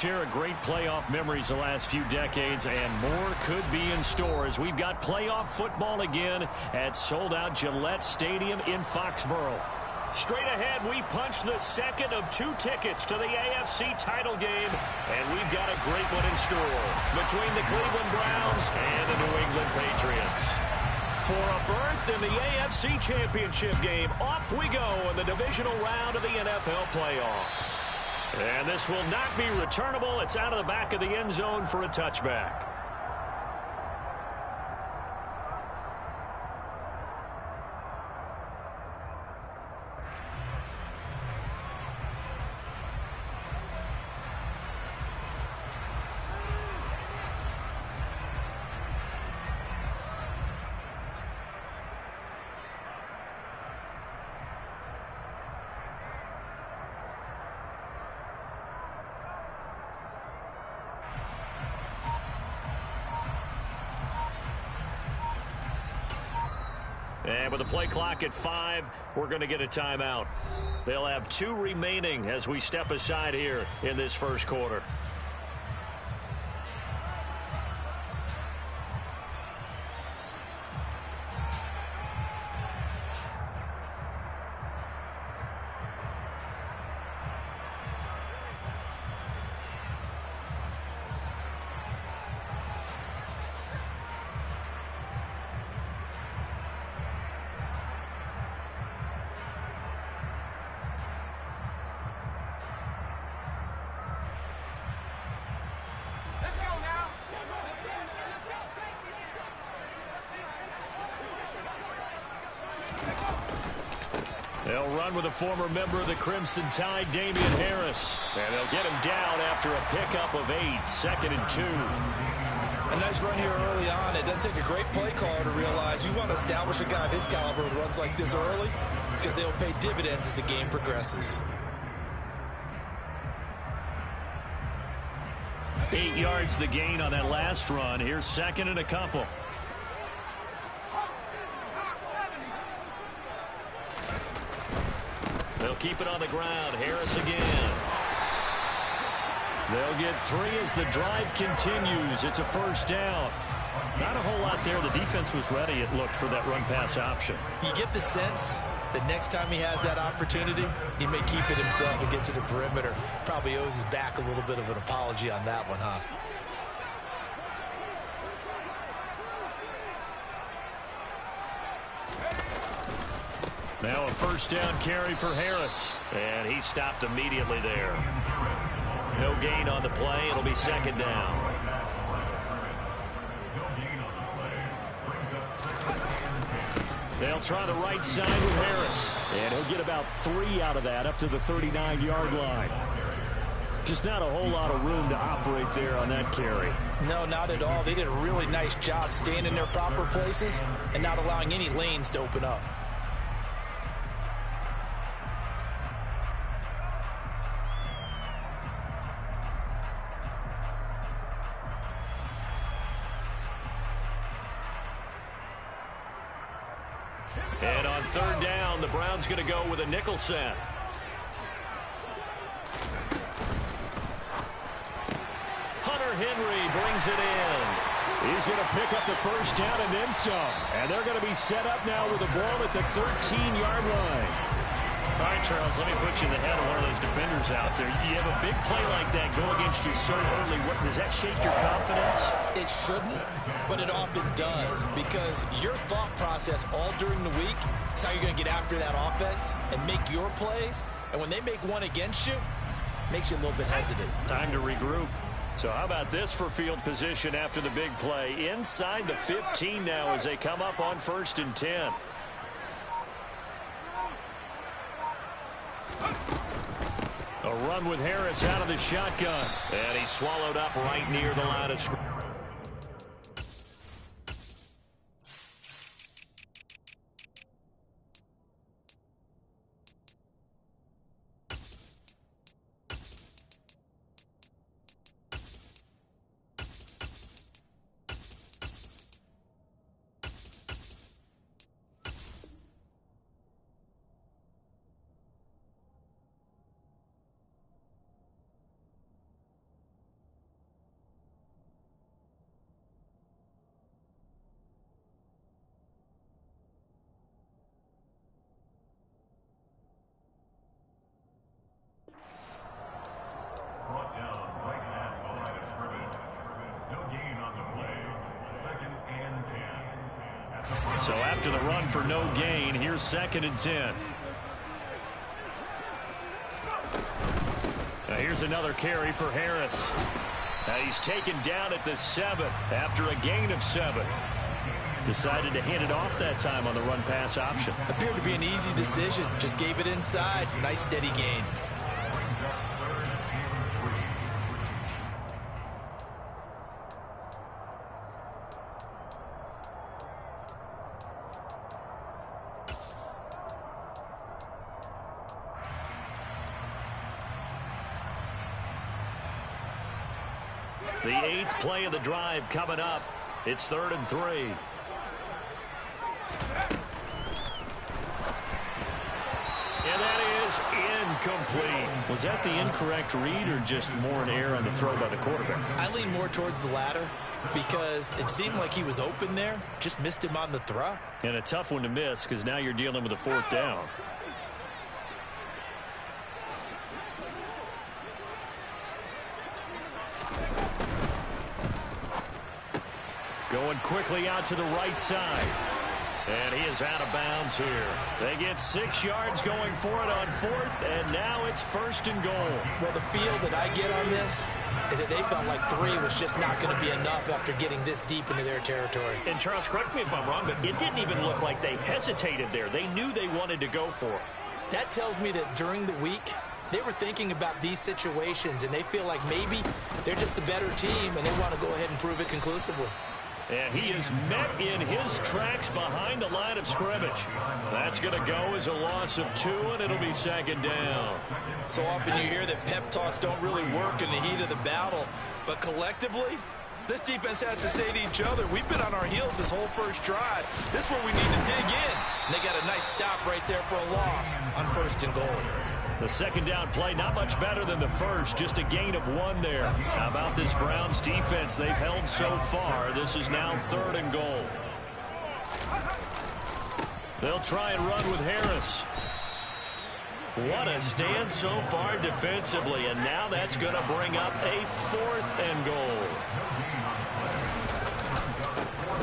share a great playoff memories the last few decades, and more could be in store as we've got playoff football again at sold-out Gillette Stadium in Foxborough. Straight ahead, we punch the second of 2 tickets to the AFC title game, and we've got a great one in store between the Cleveland Browns and the New England Patriots. For a berth in the AFC Championship game, off we go in the divisional round of the NFL playoffs. And this will not be returnable. It's out of the back of the end zone for a touchback. And with the play clock at 5, we're going to get a timeout. They'll have 2 remaining as we step aside here in this first quarter. They'll run with a former member of the Crimson Tide, Damian Harris. And they'll get him down after a pickup of 8, 2nd and 2. A nice run here early on. It doesn't take a great play caller to realize you want to establish a guy of his caliber with runs like this early because they'll pay dividends as the game progresses. 8 yards the gain on that last run. Here's 2nd and a couple. They'll keep it on the ground. Harris again. They'll get 3 as the drive continues. It's a first down. Not a whole lot there. The defense was ready, it looked, for that run-pass option. You get the sense that next time he has that opportunity, he may keep it himself and get to the perimeter. Probably owes his back a little bit of an apology on that one, huh? Now a first down carry for Harris. And he stopped immediately there. No gain on the play. It'll be 2nd down. They'll try the right side with Harris. And he'll get about 3 out of that up to the 39-yard line. Just not a whole lot of room to operate there on that carry. No, not at all. They did a really nice job staying in their proper places and not allowing any lanes to open up. And on 3rd down, the Browns going to go with a nickel set. Hunter Henry brings it in. He's going to pick up the first down and then some. And they're going to be set up now with the ball at the 13-yard line. All right, Charles, let me put you in the head of one of those defenders out there. You have a big play like that go against you so early. Does that shake your confidence? It shouldn't, but it often does, because your thought process all during the week is how you're going to get after that offense and make your plays. And when they make one against you, it makes you a little bit hesitant. Time to regroup. So how about this for field position after the big play? Inside the 15 now as they come up on 1st and 10. A run with Harris out of the shotgun. And he's swallowed up right near the line of scrimmage. So after the run for no gain, here's 2nd and 10. Now here's another carry for Harris. Now he's taken down at the 7 after a gain of 7. Decided to hand it off that time on the run-pass option. Appeared to be an easy decision. Just gave it inside. Nice steady gain. The 8th play of the drive coming up. It's 3rd and 3. And that is incomplete. Was that the incorrect read or just more an error on the throw by the quarterback? I lean more towards the latter because it seemed like he was open there. Just missed him on the throw. And a tough one to miss because now you're dealing with a 4th down. Going quickly out to the right side. And he is out of bounds here. They get 6 yards going for it on 4th, and now it's 1st and goal. Well, the feel that I get on this is that they felt like 3 was just not going to be enough after getting this deep into their territory. And Charles, correct me if I'm wrong, but it didn't even look like they hesitated there. They knew they wanted to go for it. That tells me that during the week, they were thinking about these situations, and they feel like maybe they're just the better team, and they want to go ahead and prove it conclusively. And he is met in his tracks behind the line of scrimmage. That's going to go as a loss of 2, and it'll be 2nd down. So often you hear that pep talks don't really work in the heat of the battle, but collectively, this defense has to say to each other, we've been on our heels this whole first drive. This is where we need to dig in. And they got a nice stop right there for a loss on 1st and goal. The 2nd down play, not much better than the first, just a gain of 1 there. How about this Browns defense they've held so far? This is now 3rd and goal. They'll try and run with Harris. What a stand so far defensively, and now that's going to bring up a 4th and goal.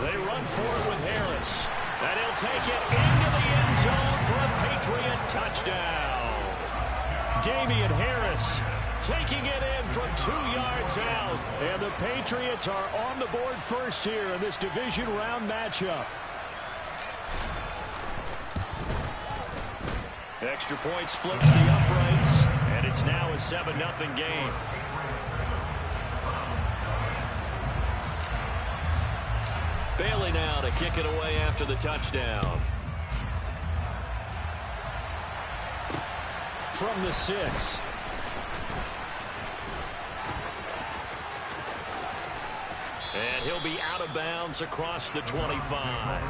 They run for it with Harris, and he'll take it into the end zone for a Patriot touchdown. Damian Harris taking it in from 2 yards out. And the Patriots are on the board first here in this division round matchup. Extra point splits the uprights, and it's now a 7-0 game. Bailey now to kick it away after the touchdown. From the 6. And he'll be out of bounds across the 25.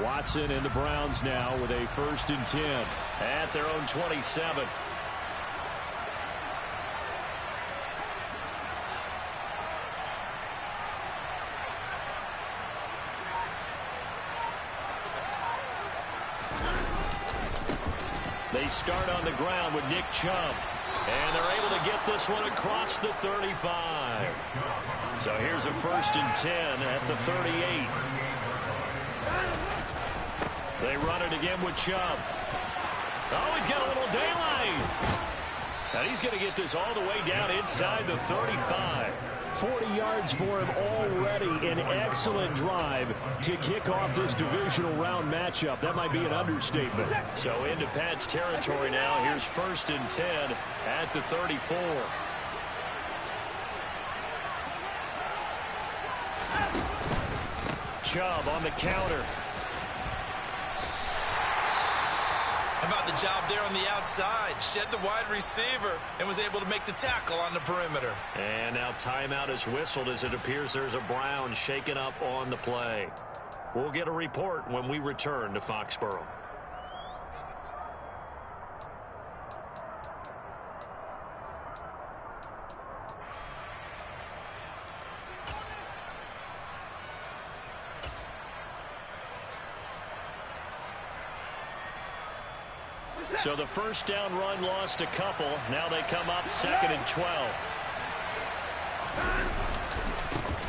Watson and the Browns now with a 1st and 10 at their own 27. They start on the ground with Nick Chubb, and they're able to get this one across the 35. So here's a 1st and 10 at the 38. They run it again with Chubb. Oh, he's got a little daylight. And he's going to get this all the way down inside the 35. 40 yards for him already. An excellent drive to kick off this divisional round matchup. That might be an understatement. So into Pat's territory now. Here's 1st and 10 at the 34. Chubb on the counter. How about the job there on the outside? Shed the wide receiver and was able to make the tackle on the perimeter. And now timeout is whistled as it appears there's a Brown shaken up on the play. We'll get a report when we return to Foxborough. So the first down run lost a couple. Now they come up 2nd and 12.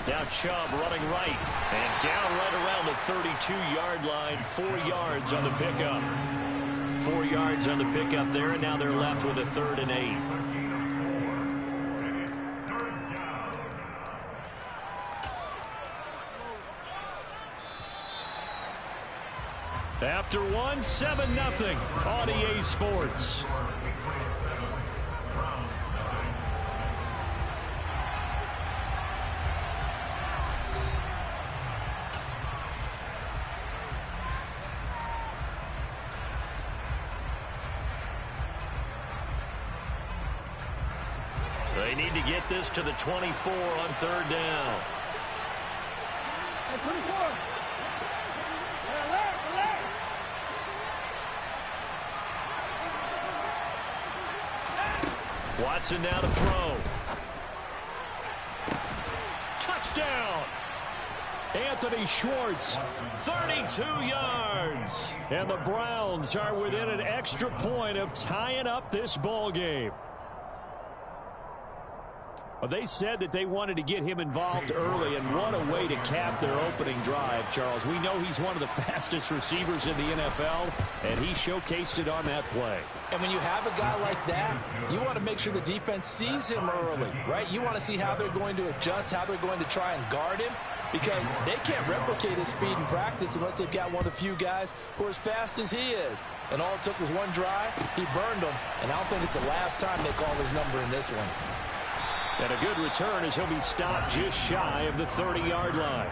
Now Chubb running right. And down right around the 32-yard line. 4 yards on the pickup. 4 yards on the pickup there, and now they're left with a 3rd and 8. After one, 7-0 on EA Sports. They need to get this to the 24 on 3rd down. Hey, 24. Watson now to throw. Touchdown! Anthony Schwartz, 32 yards. And the Browns are within an extra point of tying up this ball game. Well, they said that they wanted to get him involved early, and what a way to cap their opening drive, Charles. We know he's one of the fastest receivers in the NFL, and he showcased it on that play. And when you have a guy like that, you want to make sure the defense sees him early, right? You want to see how they're going to adjust, how they're going to try and guard him, because they can't replicate his speed in practice unless they've got one of the few guys who are as fast as he is. And all it took was one drive. He burned them, and I don't think it's the last time they call his number in this one. And a good return as he'll be stopped just shy of the 30-yard line.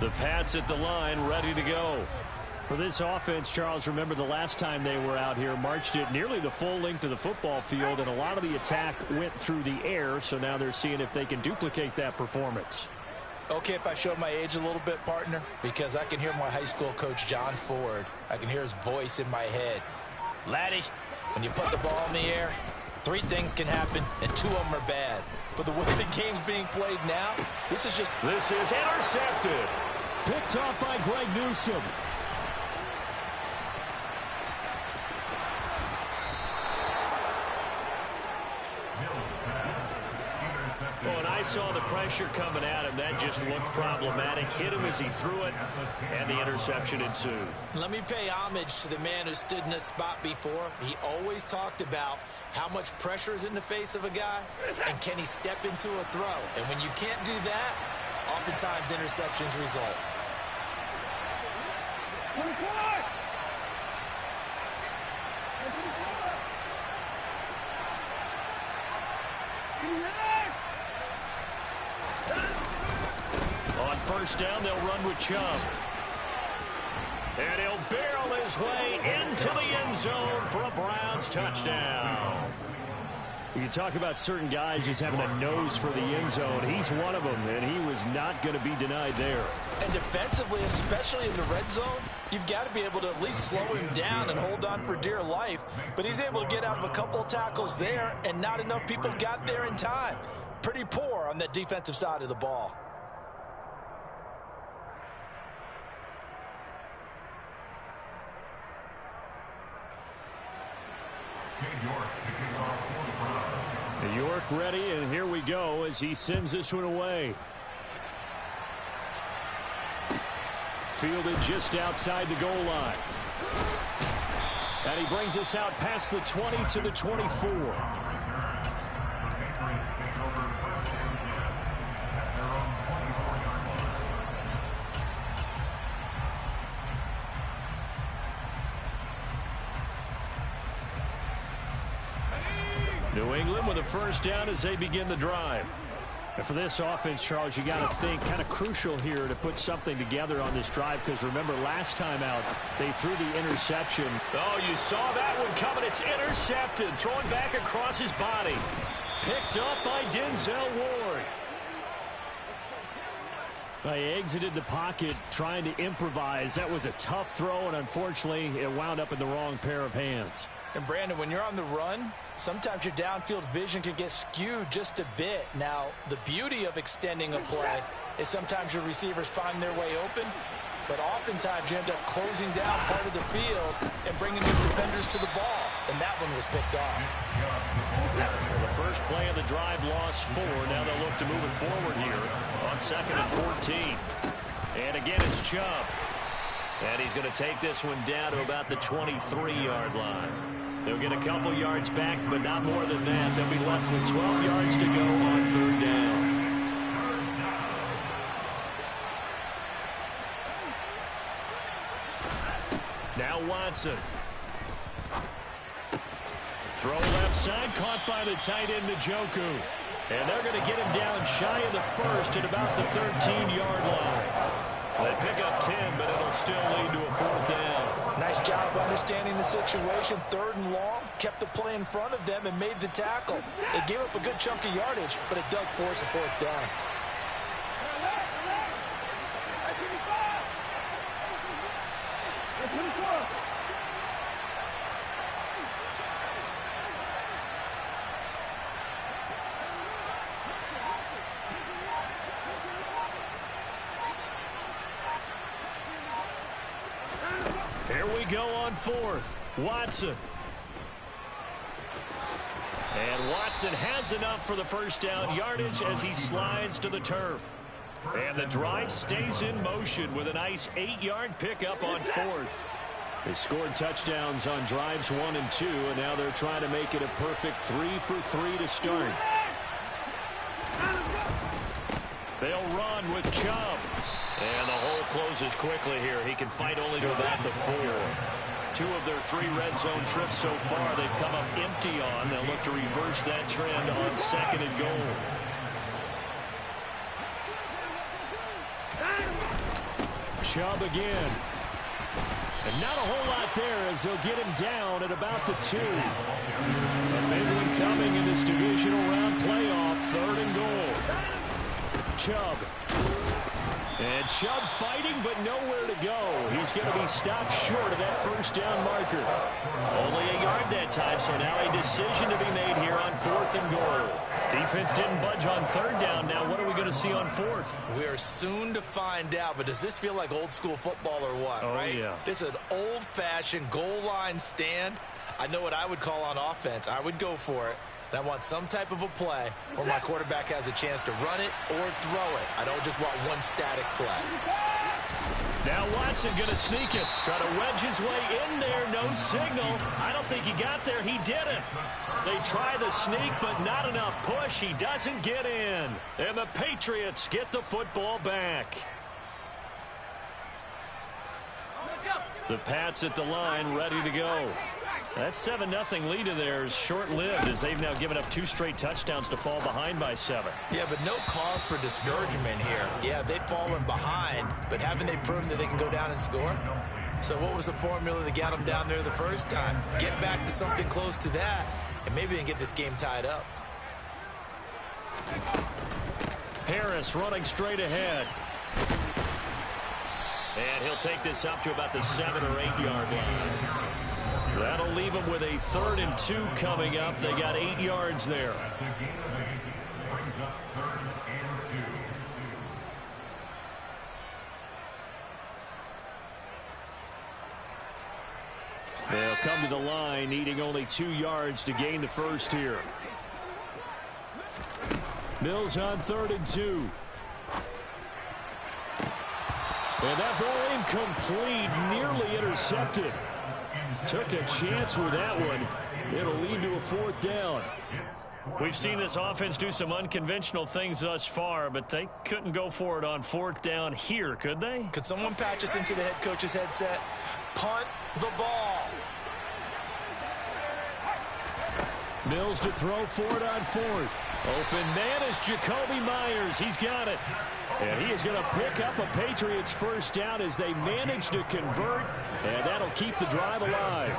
The Pats at the line, ready to go. For this offense, Charles, remember the last time they were out here, marched it nearly the full length of the football field, and a lot of the attack went through the air, so now they're seeing if they can duplicate that performance. Okay, if I show my age a little bit, partner, because I can hear my high school coach, John Ford. I can hear his voice in my head. Laddie, when you put the ball in the air, 3 things can happen, and 2 of them are bad. But the way the game's being played now, this is intercepted. Picked off by Greg Newsome. Oh, and I saw the pressure coming at him. That just looked problematic. Hit him as he threw it, and the interception ensued. Let me pay homage to the man who stood in this spot before. He always talked about how much pressure is in the face of a guy, and can he step into a throw. And when you can't do that, oftentimes interceptions result. On first down, they'll run with Chubb. And he'll barrel his way into the end zone for a Browns touchdown. You talk about certain guys just having a nose for the end zone. He's one of them, and he was not going to be denied there. And defensively, especially in the red zone, you've got to be able to at least slow him down and hold on for dear life. But he's able to get out of a couple of tackles there, and not enough people got there in time. Pretty poor on that defensive side of the ball. York ready, and here we go as he sends this one away. Fielded just outside the goal line. And he brings us out past the 20 to the 24. New England with a first down as they begin the drive. And for this offense, Charles, you got to think kind of crucial here to put something together on this drive, because remember last time out they threw the interception. Oh, you saw that one coming. It's intercepted. Throwing back across his body. Picked up by Denzel Ward. He exited the pocket trying to improvise. That was a tough throw, and unfortunately it wound up in the wrong pair of hands. And Brandon, when you're on the run, sometimes your downfield vision can get skewed just a bit. Now, the beauty of extending a play is sometimes your receivers find their way open, but oftentimes you end up closing down part of the field and bringing your defenders to the ball, and that one was picked off. Well, the first play of the drive lost 4. Now they'll look to move it forward here on 2nd and 14. And again, it's Chubb. And he's going to take this one down to about the 23-yard line. They'll get a couple yards back, but not more than that. They'll be left with 12 yards to go on 3rd down. Now Watson. Throw left side, caught by the tight end, Njoku. And they're going to get him down shy of the 1st at about the 13-yard line. They pick up 10, but it'll still lead to a 4th down. Nice job understanding the situation. 3rd and long, kept the play in front of them and made the tackle. They gave up a good chunk of yardage, but it does force a 4th down. Here we go on 4th. Watson. And Watson has enough for the first down yardage as he slides to the turf. And the drive stays in motion with a nice 8-yard pickup on 4th. They scored touchdowns on drives 1 and 2, and now they're trying to make it a perfect 3 for 3 to start. They'll run with Chubb. And the hole closes quickly here. He can fight only to about the 4. 2 of their 3 red zone trips so far they've come up empty on. They'll look to reverse that trend on 2nd and goal. Chubb again. And not a whole lot there as they'll get him down at about the 2. A big one coming in this divisional round playoff. 3rd and goal. Chubb. And Chubb fighting, but nowhere to go. He's going to be stopped short of that first down marker. Only a yard that time, so now a decision to be made here on 4th and goal. Defense didn't budge on 3rd down. Now what are we going to see on 4th? We are soon to find out, but does this feel like old school football or what? Oh, right? Yeah. This is an old-fashioned goal line stand. I know what I would call on offense. I would go for it. And I want some type of a play where my quarterback has a chance to run it or throw it. I don't just want one static play. Now Watson going to sneak it. Try to wedge his way in there. No signal. I don't think he got there. He didn't. They try the sneak, but not enough push. He doesn't get in. And the Patriots get the football back. The Pats at the line, ready to go. That 7-0 lead of theirs short-lived as they've now given up 2 straight touchdowns to fall behind by 7. Yeah, but no cause for discouragement here. Yeah, they've fallen behind, but haven't they proven that they can go down and score? So what was the formula that got them down there the first time? Get back to something close to that, and maybe they can get this game tied up. Harris running straight ahead. And he'll take this up to about the 7 or 8 yard line. That'll leave them with a 3rd and 2 coming up. They got 8 yards there. They'll come to the line, needing only 2 yards to gain the first here. Mills on 3rd and 2. And that ball incomplete, nearly intercepted. Took a chance with that one. It'll lead to a 4th down. We've seen this offense do some unconventional things thus far, but they couldn't go for it on 4th down here, could they? Could someone patch us into the head coach's headset? Punt the ball. Mills to throw for it on fourth. Open man is Jacoby Myers. He's got it. And he is going to pick up a Patriots first down as they manage to convert. And that'll keep the drive alive.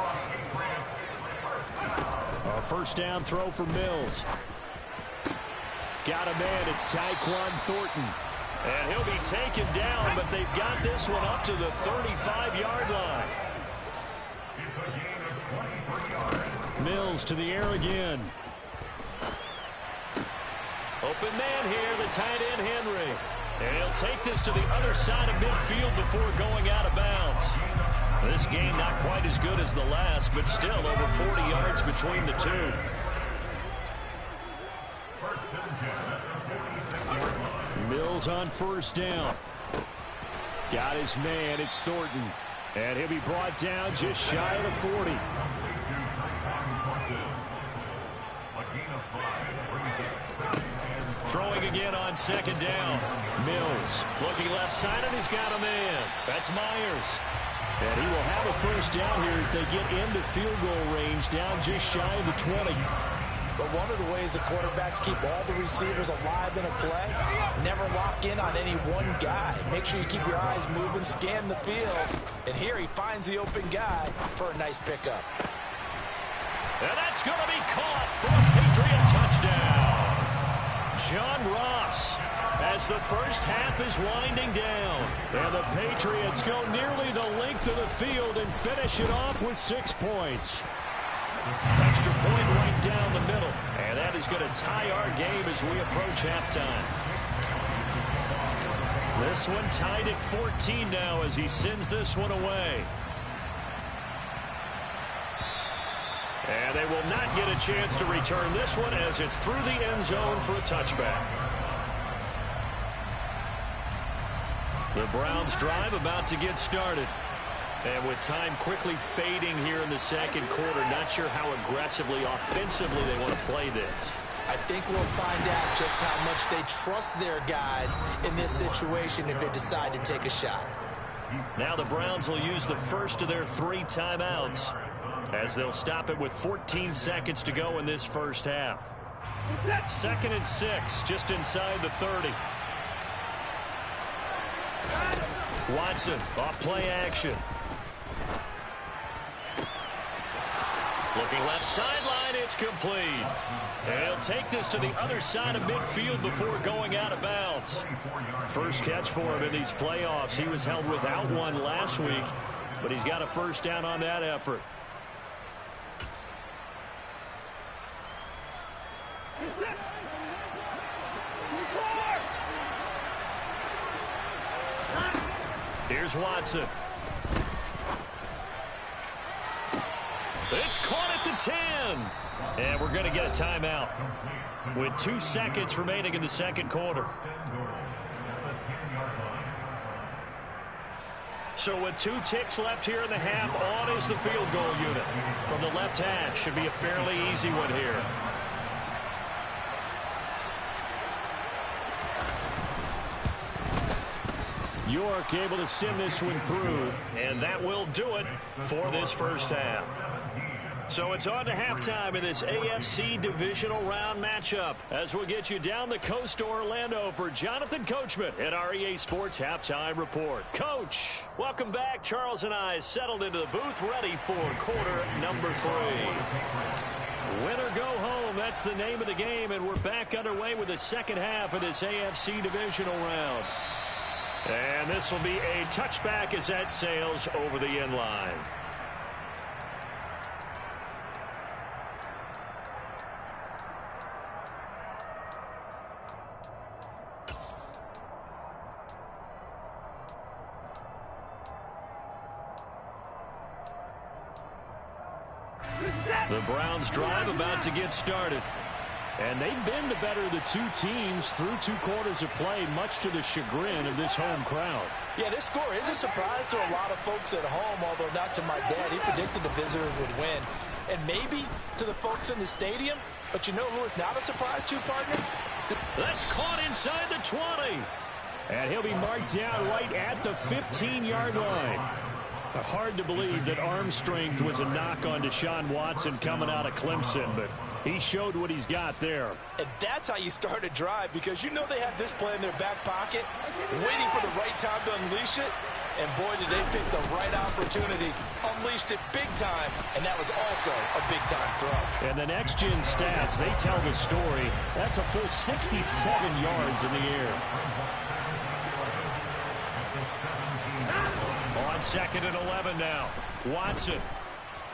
A first down throw for Mills. Got a man. It's Tyquan Thornton. And he'll be taken down, but they've got this one up to the 35-yard line. Mills to the air again. Open man here, the tight end Henry. And he'll take this to the other side of midfield before going out of bounds. This game not quite as good as the last, but still over 40 yards between the two. Mills on first down. Got his man, it's Thornton. And he'll be brought down just shy of the 40. Throwing again on second down. Mills looking left side, and he's got a man. That's Myers. And he will have a first down here as they get into field goal range, down just shy of the 20. But one of the ways the quarterbacks keep all the receivers alive in a play, never lock in on any one guy. Make sure you keep your eyes moving, scan the field. And here he finds the open guy for a nice pickup. And that's going to be caught for a Patriot touchdown. John Ross, as the first half is winding down. And the Patriots go nearly the length of the field and finish it off with 6 points. Extra point right down the middle. And that is going to tie our game as we approach halftime. This one tied at 14 now as he sends this one away. And they will not get a chance to return this one as it's through the end zone for a touchback. The Browns drive about to get started. And with time quickly fading here in the second quarter, not sure how aggressively, offensively they want to play this. I think we'll find out just how much they trust their guys in this situation if they decide to take a shot. Now the Browns will use the first of their 3 timeouts, as they'll stop it with 14 seconds to go in this first half. 2nd and 6, just inside the 30. Watson, off play action. Looking left sideline, it's complete. And he'll take this to the other side of midfield before going out of bounds. First catch for him in these playoffs. He was held without one last week, but he's got a first down on that effort. Here's Watson. It's caught at the 10. And we're going to get a timeout with 2 seconds remaining in the second quarter. So with 2 ticks left here in the half, on is the field goal unit. From the left hash, should be a fairly easy one here. York able to send this one through, and that will do it for this first half. So it's on to halftime in this AFC divisional round matchup as we'll get you down the coast to Orlando for Jonathan Coachman at our EA Sports Halftime Report. Coach, welcome back. Charles and I settled into the booth ready for quarter number 3. Win or go home, that's the name of the game, and we're back underway with the second half of this AFC divisional round. And this will be a touchback as that sails over the end line. The Browns drive about to get started. And they've been the better of the 2 teams through 2 quarters of play, much to the chagrin of this home crowd. Yeah, this score is a surprise to a lot of folks at home, although not to my dad. He predicted the visitors would win. And maybe to the folks in the stadium, but you know who is not a surprise to, partner? That's caught inside the 20. And he'll be marked down right at the 15-yard line. Hard to believe that arm strength was a knock on Deshaun Watson coming out of Clemson, but he showed what he's got there. And that's how you start a drive, because you know they have this play in their back pocket, waiting for the right time to unleash it. And boy, did they pick the right opportunity, unleashed it big time, and that was also a big-time throw. And the next-gen stats, they tell the story. That's a full 67 yards in the air. On 2nd and 11 now. Watson.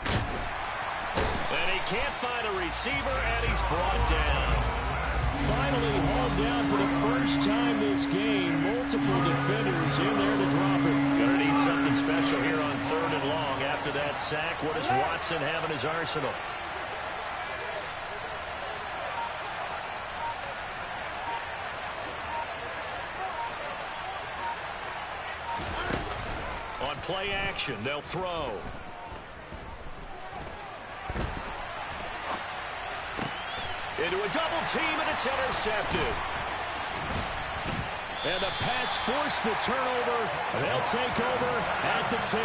And he can't find a receiver, and he's brought down. Finally hauled down for the first time this game. Multiple defenders in there to drop it. Gonna need something special here on 3rd and long. After that sack, what does Watson have in his arsenal? On play action, they'll throw. Into a double team, and it's intercepted. And the Pats force the turnover. They'll take over at the 10.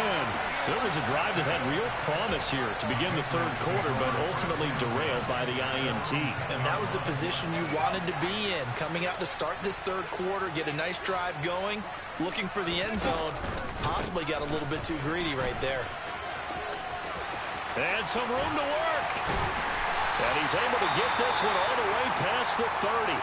So it was a drive that had real promise here to begin the 3rd quarter, but ultimately derailed by the INT. And that was the position you wanted to be in. Coming out to start this 3rd quarter, get a nice drive going, looking for the end zone. Possibly got a little bit too greedy right there. And some room to work. And he's able to get this one all the way past the 30.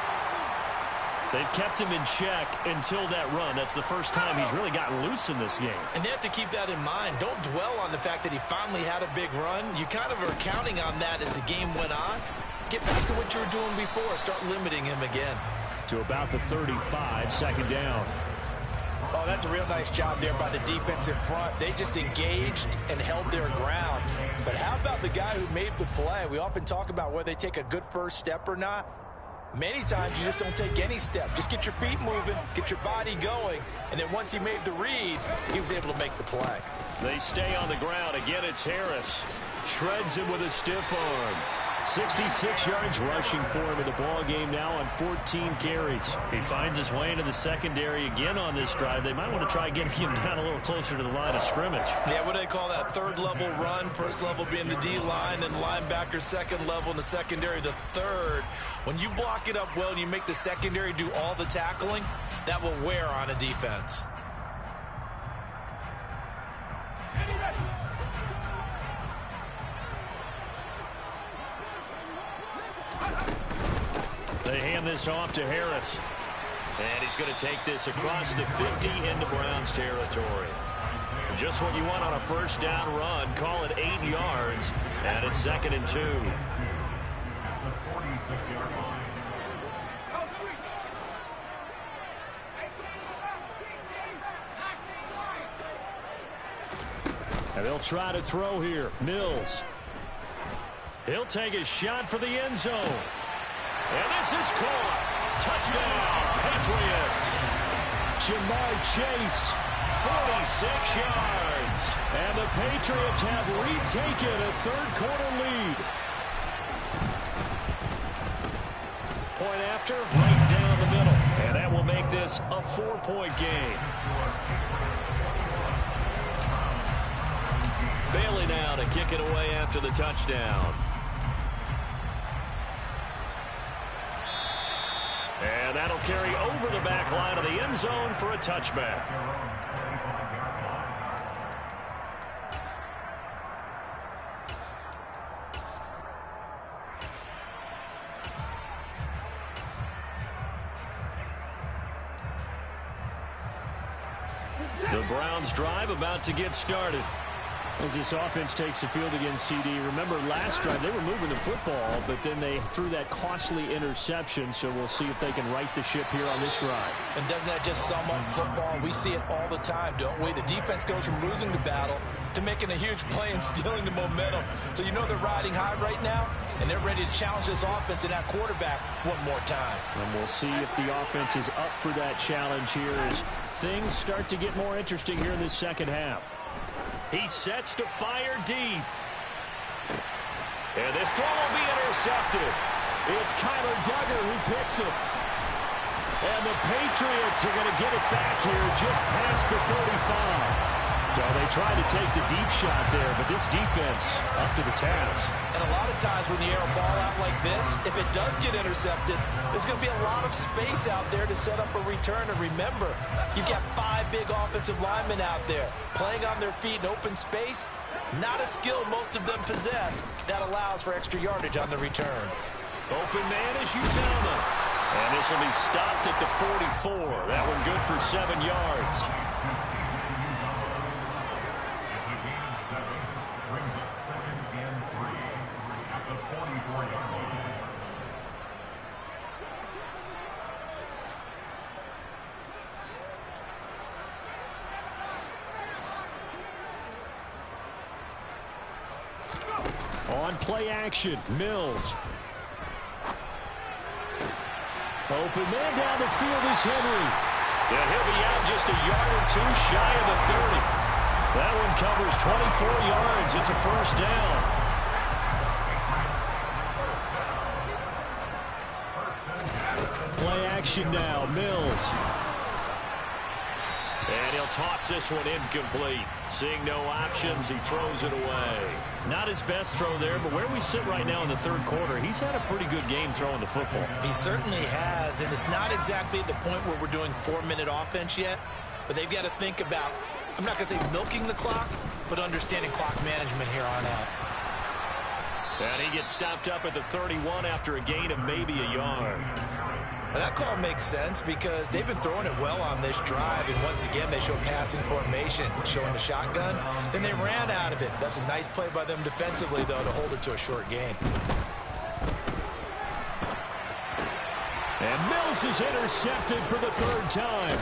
They've kept him in check until that run. That's the first time he's really gotten loose in this game. And they have to keep that in mind. Don't dwell on the fact that he finally had a big run. You kind of are counting on that as the game went on. Get back to what you were doing before. Start limiting him again. To about the 35, 2nd down. Oh, that's a real nice job there by the defensive front. They just engaged and held their ground. But how about the guy who made the play? We often talk about whether they take a good first step or not. Many times you just don't take any step. Just get your feet moving, get your body going, and then once he made the read, he was able to make the play. They stay on the ground. Again, it's Harris. Shreds him with a stiff arm. 66 yards rushing for him in the ball game now on 14 carries. He finds his way into the secondary again on this drive. They might want to try getting him down a little closer to the line of scrimmage. Yeah, what do they call that? 3rd level run. 1st level being the D-line, and linebacker 2nd level in the secondary, the 3rd. When you block it up well and you make the secondary do all the tackling, that will wear on a defense. They hand this off to Harris. And he's going to take this across the 50 into Browns territory. Just what you want on a 1st down run. Call it 8 yards. And it's 2nd and 2. And they'll try to throw here. Mills. He'll take a shot for the end zone. And this is caught. Touchdown, Patriots. Jamar Chase, 46 yards. And the Patriots have retaken a 3rd quarter lead. Point after, right down the middle. And that will make this a 4-point game. Bailey now to kick it away after the touchdown. And that'll carry over the back line of the end zone for a touchback. The Browns drive about to get started. As this offense takes the field against CD, remember last drive they were moving the football, but then they threw that costly interception, so we'll see if they can right the ship here on this drive. And doesn't that just sum up football? We see it all the time, don't we? The defense goes from losing the battle to making a huge play and stealing the momentum. So you know they're riding high right now, and they're ready to challenge this offense and that quarterback one more time. And we'll see if the offense is up for that challenge here as things start to get more interesting here in this 2nd half. He sets to fire deep. And this throw will be intercepted. It's Kyler Duggar who picks it. And the Patriots are going to get it back here just past the 35. So they tried to take the deep shot there, but this defense up to the task. And a lot of times when you air a ball out like this, if it does get intercepted, there's going to be a lot of space out there to set up a return. And remember, you've got 5 big offensive linemen out there playing on their feet in open space. Not a skill most of them possess. That allows for extra yardage on the return. Open man is Uzama. And this will be stopped at the 44. That one good for 7 yards. On play action, Mills. Open man down the field is Henry. Yeah, he'll be out just a yard or 2 shy of the 30. That one covers 24 yards. It's a first down. Play action now, Mills. And he'll toss this one incomplete. Seeing no options, he throws it away. Not his best throw there, but where we sit right now in the third quarter, he's had a pretty good game throwing the football. He certainly has, and it's not exactly at the point where we're doing 4-minute offense yet, but they've got to think about, I'm not going to say milking the clock, but understanding clock management here on out. And he gets stopped up at the 31 after a gain of maybe a yard. Well, that call makes sense because they've been throwing it well on this drive, and once again they show passing formation, showing the shotgun. Then they ran out of it. That's a nice play by them defensively, though, to hold it to a short gain. And Mills is intercepted for the 3rd time.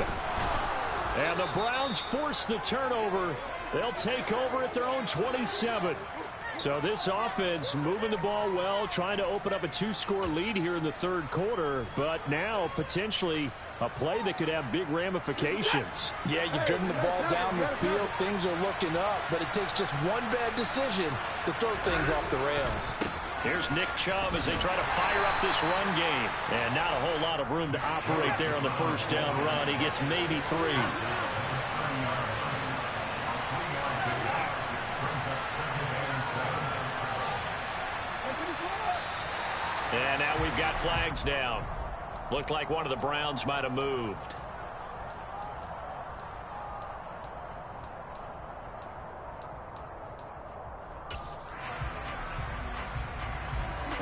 And the Browns force the turnover. They'll take over at their own 27. So this offense moving the ball well, trying to open up a 2-score lead here in the third quarter, but now potentially a play that could have big ramifications. Yeah, you've driven the ball down the field. Things are looking up, but it takes just one bad decision to throw things off the rails. Here's Nick Chubb as they try to fire up this run game. And not a whole lot of room to operate there on the first down run. He gets maybe 3. And now we've got flags down. Looked like one of the Browns might have moved.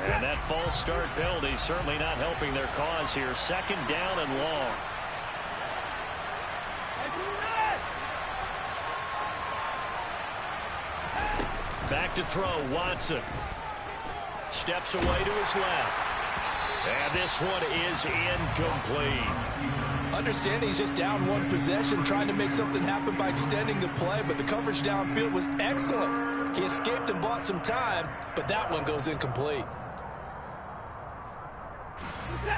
And that false start penalty certainly not helping their cause here. 2nd down and long. Back to throw, Watson. Steps away to his left. And this one is incomplete. Understanding he's just down 1 possession, trying to make something happen by extending the play, but the coverage downfield was excellent. He escaped and bought some time, but that one goes incomplete.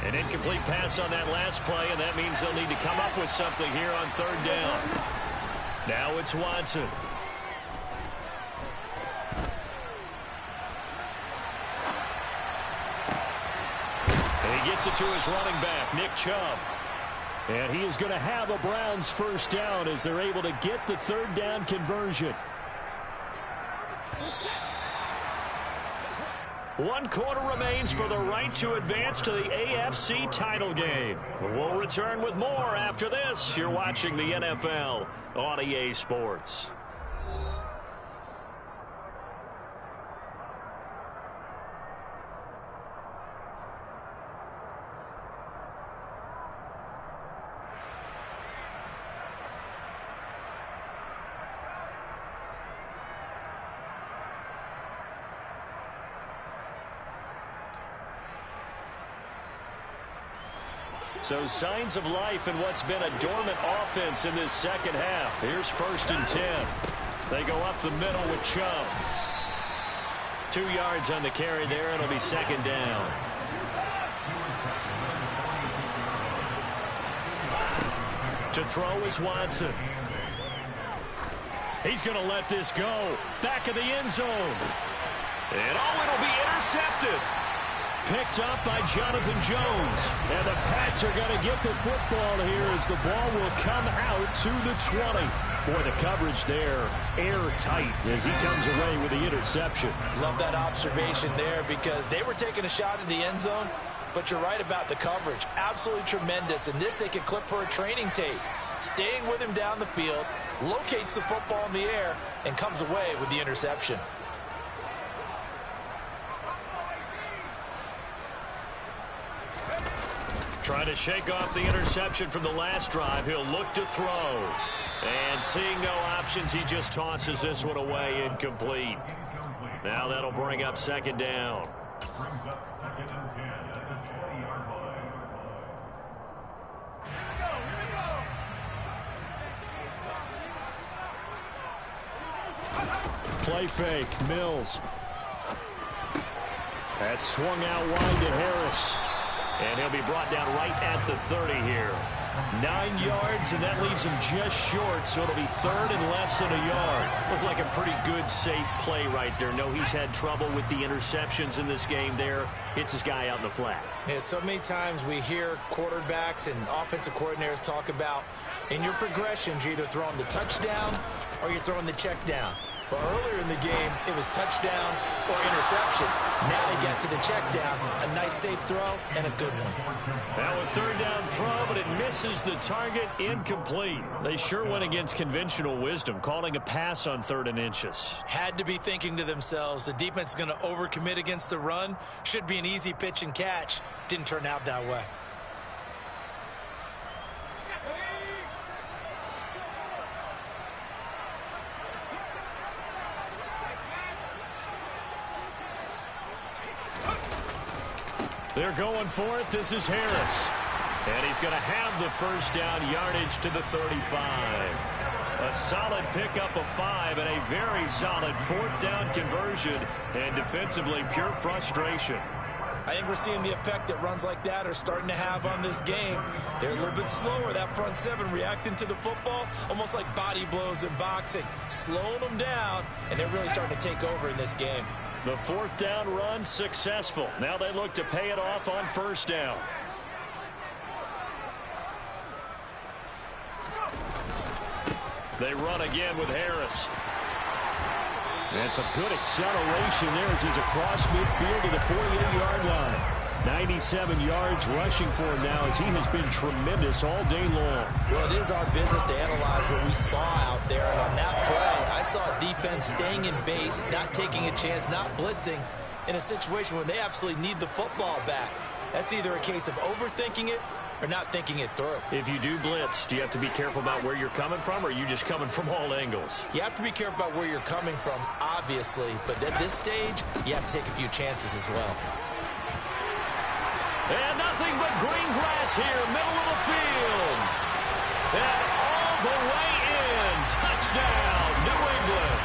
An incomplete pass on that last play, and that means they'll need to come up with something here on 3rd down. Now it's Watson. Gets it to his running back, Nick Chubb. And he is going to have a Browns first down as they're able to get the 3rd down conversion. 1 quarter remains for the right to advance to the AFC title game. We'll return with more after this. You're watching the NFL on EA Sports. So signs of life in what's been a dormant offense in this second half. Here's 1st and 10. They go up the middle with Chubb. 2 yards on the carry there. It'll be 2nd down. To throw is Watson. He's going to let this go. Back of the end zone. And it'll be intercepted. Picked up by Jonathan Jones. And the Pats are going to get the football here as the ball will come out to the 20. Boy, the coverage there, airtight as he comes away with the interception. Love that observation there because they were taking a shot at the end zone, but you're right about the coverage. Absolutely tremendous. And this they could clip for a training tape. Staying with him down the field, locates the football in the air, and comes away with the interception. Trying to shake off the interception from the last drive. He'll look to throw. And seeing no options, he just tosses this one away incomplete. Now that'll bring up second down. Play fake, Mills. That's swung out wide to Harris. And he'll be brought down right at the 30 here. 9 yards, and that leaves him just short, so it'll be third and less than a yard. Looked like a pretty good, safe play right there. No, he's had trouble with the interceptions in this game there. Hits his guy out in the flat. Yeah, so many times we hear quarterbacks and offensive coordinators talk about in your progressions, you're either throwing the touchdown or you're throwing the check down. But earlier in the game, it was touchdown or interception. Now they get to the check down. A nice safe throw and a good one. Now a third down throw, but it misses the target. Incomplete. They sure went against conventional wisdom, calling a pass on 3rd and inches. Had to be thinking to themselves, the defense is going to overcommit against the run. Should be an easy pitch and catch. Didn't turn out that way. They're going for it. This is Harris. And he's going to have the first down, yardage to the 35. A solid pickup of 5 and a very solid 4th down conversion. And defensively, pure frustration. I think we're seeing the effect that runs like that are starting to have on this game. They're a little bit slower, that front 7 reacting to the football, almost like body blows in boxing, slowing them down, and they're really starting to take over in this game. The 4th down run successful. Now they look to pay it off on 1st down. They run again with Harris. And some good acceleration there as he's across midfield to the 48-yard line. 97 yards rushing for him now as he has been tremendous all day long. Well, it is our business to analyze what we saw out there. And on that play, I saw defense staying in base, not taking a chance, not blitzing in a situation where they absolutely need the football back. That's either a case of overthinking it or not thinking it through. If you do blitz, do you have to be careful about where you're coming from, or are you just coming from all angles? You have to be careful about where you're coming from, obviously. But at this stage, you have to take a few chances as well. And nothing but green grass here, middle of the field. And all the way in. Touchdown, New England.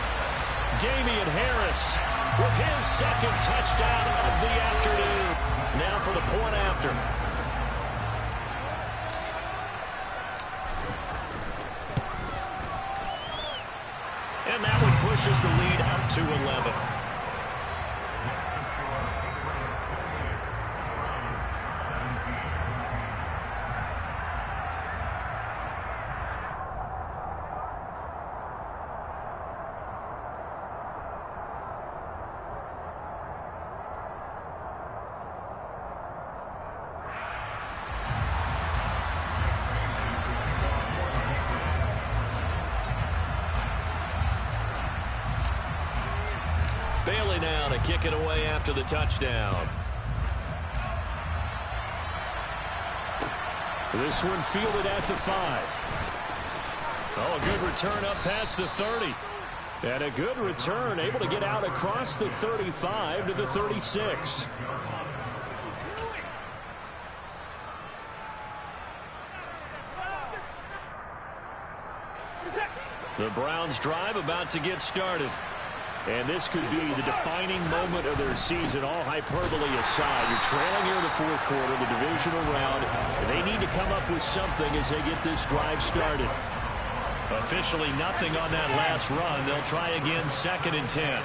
Damian Harris with his second touchdown of the afternoon. Now for the point after. And that one pushes the lead up to 11. Bailey now to kick it away after the touchdown. This one fielded at the 5. Oh, a good return up past the 30. And a good return, able to get out across the 35 to the 36. The Browns drive about to get started. And this could be the defining moment of their season, all hyperbole aside. You're trailing here in the 4th quarter, the divisional round. They need to come up with something as they get this drive started. Officially nothing on that last run. They'll try again, 2nd and 10.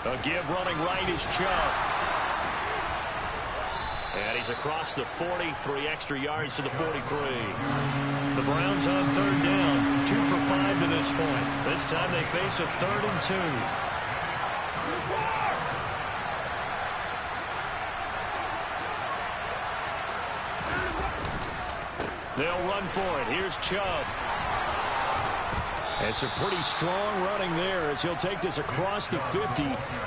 A give running right is Chubb. And he's across the 40, 3 extra yards to the 43. The Browns on third down, 2 for 5 to this point. This time they face a 3rd and 2. They'll run for it. Here's Chubb. It's a pretty strong running there as he'll take this across the 50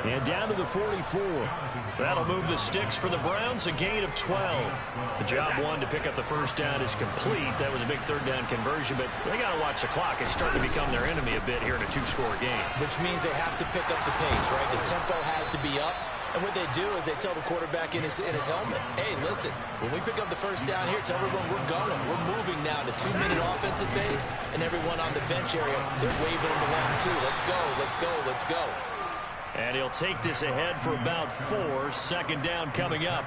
and down to the 44. That'll move the sticks for the Browns, a gain of 12. The job one to pick up the first down is complete. That was a big third down conversion, but they got to watch the clock. It's starting to become their enemy a bit here in a 2-score game. Which means they have to pick up the pace, right? The tempo has to be upped. And what they do is they tell the quarterback in his helmet, hey, listen, when we pick up the first down here, tell everyone we're going. We're moving now to 2-minute offensive phase, and everyone on the bench area, they're waving them along too. Let's go, let's go, let's go. And he'll take this ahead for about 4. Second down coming up.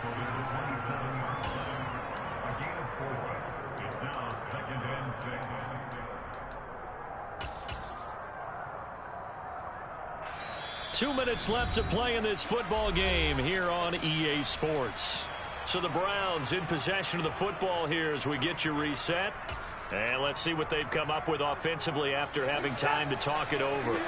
Two minutes left to play in this football game here on EA Sports. So the Browns in possession of the football here as we get you reset. And let's see what they've come up with offensively after having time to talk it over.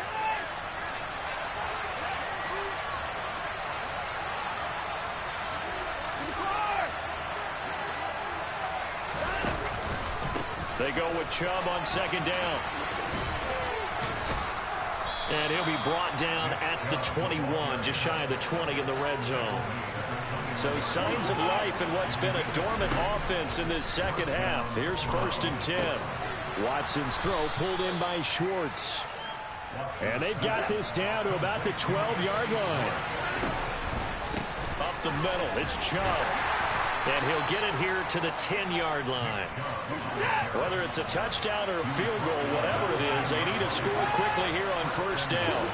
They go with Chubb on second down. And he'll be brought down at the 21, just shy of the 20 in the red zone. So signs of life in what's been a dormant offense in this second half. Here's 1st and 10. Watson's throw pulled in by Schwartz. And they've got this down to about the 12-yard line. Up the middle, it's Chubb. And he'll get it here to the 10-yard line. Whether it's a touchdown or a field goal, whatever it is, they need to score quickly here on first down.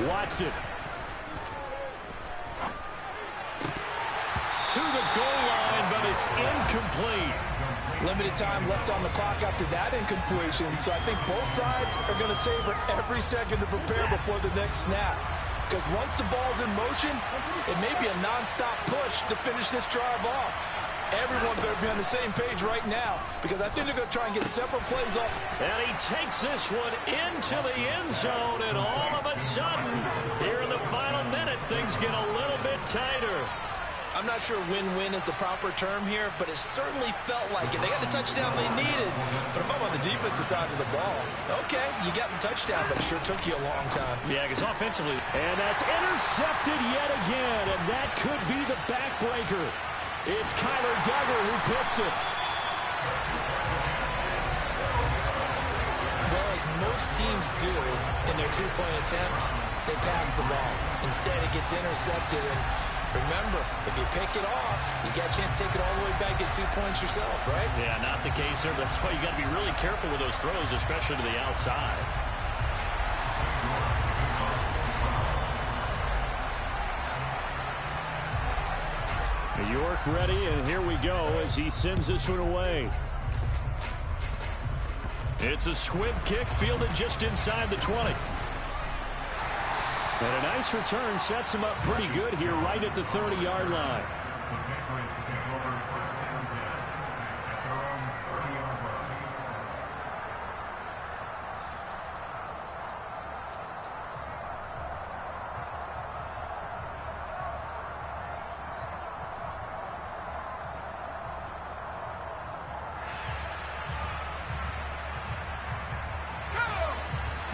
Watson. To the goal line, but it's incomplete. Limited time left on the clock after that incompletion, so I think both sides are going to savor every second to prepare before the next snap. Because once the ball's in motion, it may be a non-stop push to finish this drive off. Everyone better be on the same page right now, because I think they're going to try and get several plays off. And he takes this one into the end zone, and all of a sudden, here in the final minute, things get a little bit tighter. I'm not sure win-win is the proper term here, but it certainly felt like it. They got the touchdown they needed. But if I'm on the defensive side of the ball, okay, you got the touchdown, but it sure took you a long time. Yeah, because offensively. And that's intercepted yet again, and that could be the backbreaker. It's Kyler Duggar who picks it. Well, as most teams do in their two-point attempt, they pass the ball. Instead, it gets intercepted, and remember, if you pick it off, you got a chance to take it all the way back, get 2 points yourself, right? Yeah, not the case there. That's why you got to be really careful with those throws, especially to the outside. York ready, and here we go as he sends this one away. It's a squib kick fielded just inside the 20. And a nice return sets him up pretty good here right at the 30-yard line.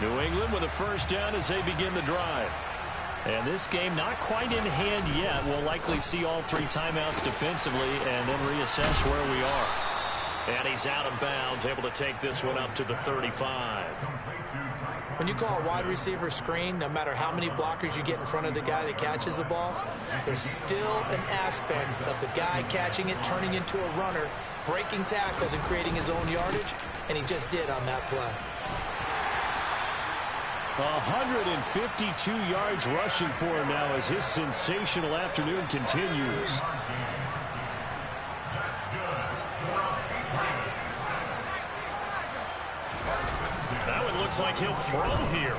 New England with a first down as they begin the drive. And this game not quite in hand yet. We'll likely see all 3 timeouts defensively and then reassess where we are. And he's out of bounds, able to take this one up to the 35. When you call a wide receiver screen, no matter how many blockers you get in front of the guy that catches the ball, there's still an aspect of the guy catching it, turning into a runner, breaking tackles and creating his own yardage, and he just did on that play. 152 yards rushing for him now as his sensational afternoon continues. That one looks like he'll throw here.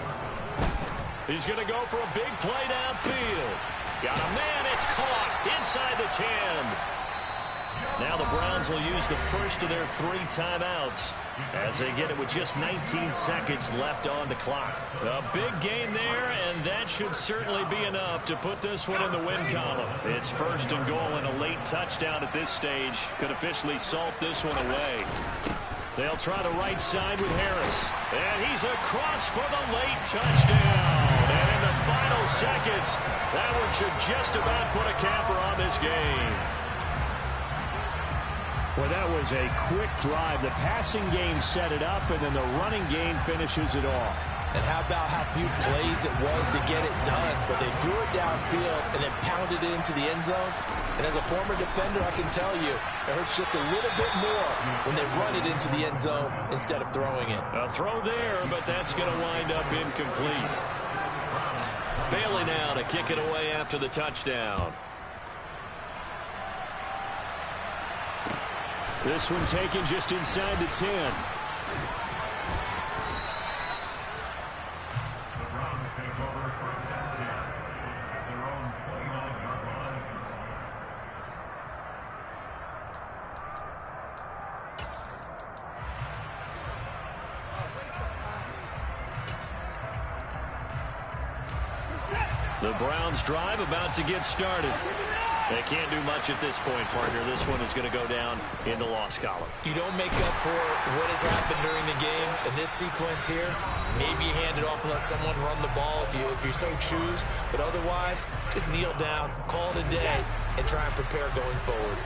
He's going to go for a big play downfield. Got a man. It's caught inside the 10. Now the Browns will use the first of their 3 timeouts as they get it with just 19 seconds left on the clock. A big gain there, and that should certainly be enough to put this one in the win column. It's 1st and goal, and a late touchdown at this stage could officially salt this one away. They'll try the right side with Harris. And he's across for the late touchdown. And in the final seconds, that one should just about put a capper on this game. Well, that was a quick drive. The passing game set it up, and then the running game finishes it off. And how about how few plays it was to get it done, but they threw it downfield and then pounded it into the end zone. And as a former defender, I can tell you, it hurts just a little bit more when they run it into the end zone instead of throwing it. A throw there, but that's going to wind up incomplete. Bailey now to kick it away after the touchdown. This one taken just inside the 10. The Browns drive about to get started. They can't do much at this point, partner. This one is going to go down in the loss column. You don't make up for what has happened during the game in this sequence here. Maybe you hand it off and let someone run the ball if you so choose. But otherwise, just kneel down, call it a day, and try and prepare going forward.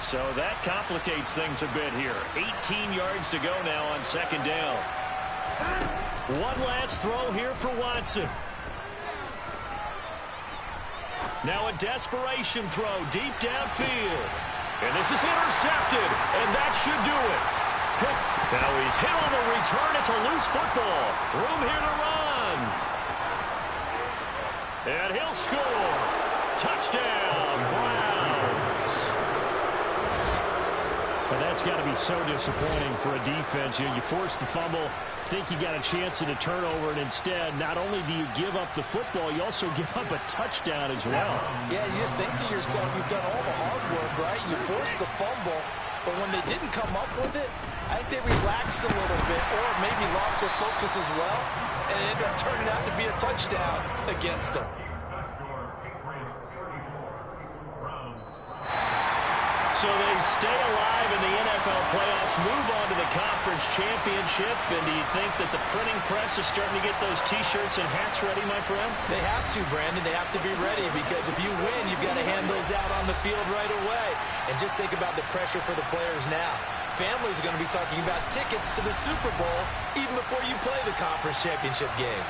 So that complicates things a bit here. 18 yards to go now on 2nd down. One last throw here for Watson. Now a desperation throw deep downfield. And this is intercepted, and that should do it. Now he's hit on the return. It's a loose football. Room here to run. And he'll score. Touchdown, Browns. Well, that's got to be so disappointing for a defense. You force the fumble, think you got a chance at a turnover, and instead, not only do you give up the football, you also give up a touchdown as well. Yeah, you just think to yourself, you've done all the hard work, right? You forced the fumble, but when they didn't come up with it, I think they relaxed a little bit or maybe lost their focus as well, and it ended up turning out to be a touchdown against them. So they stay alive in the NFL playoffs, move on to the conference championship. And do you think that the printing press is starting to get those T-shirts and hats ready, my friend? They have to, Brandon. They have to be ready because if you win, you've got to hand those out on the field right away. And just think about the pressure for the players now. Families are going to be talking about tickets to the Super Bowl even before you play the conference championship game.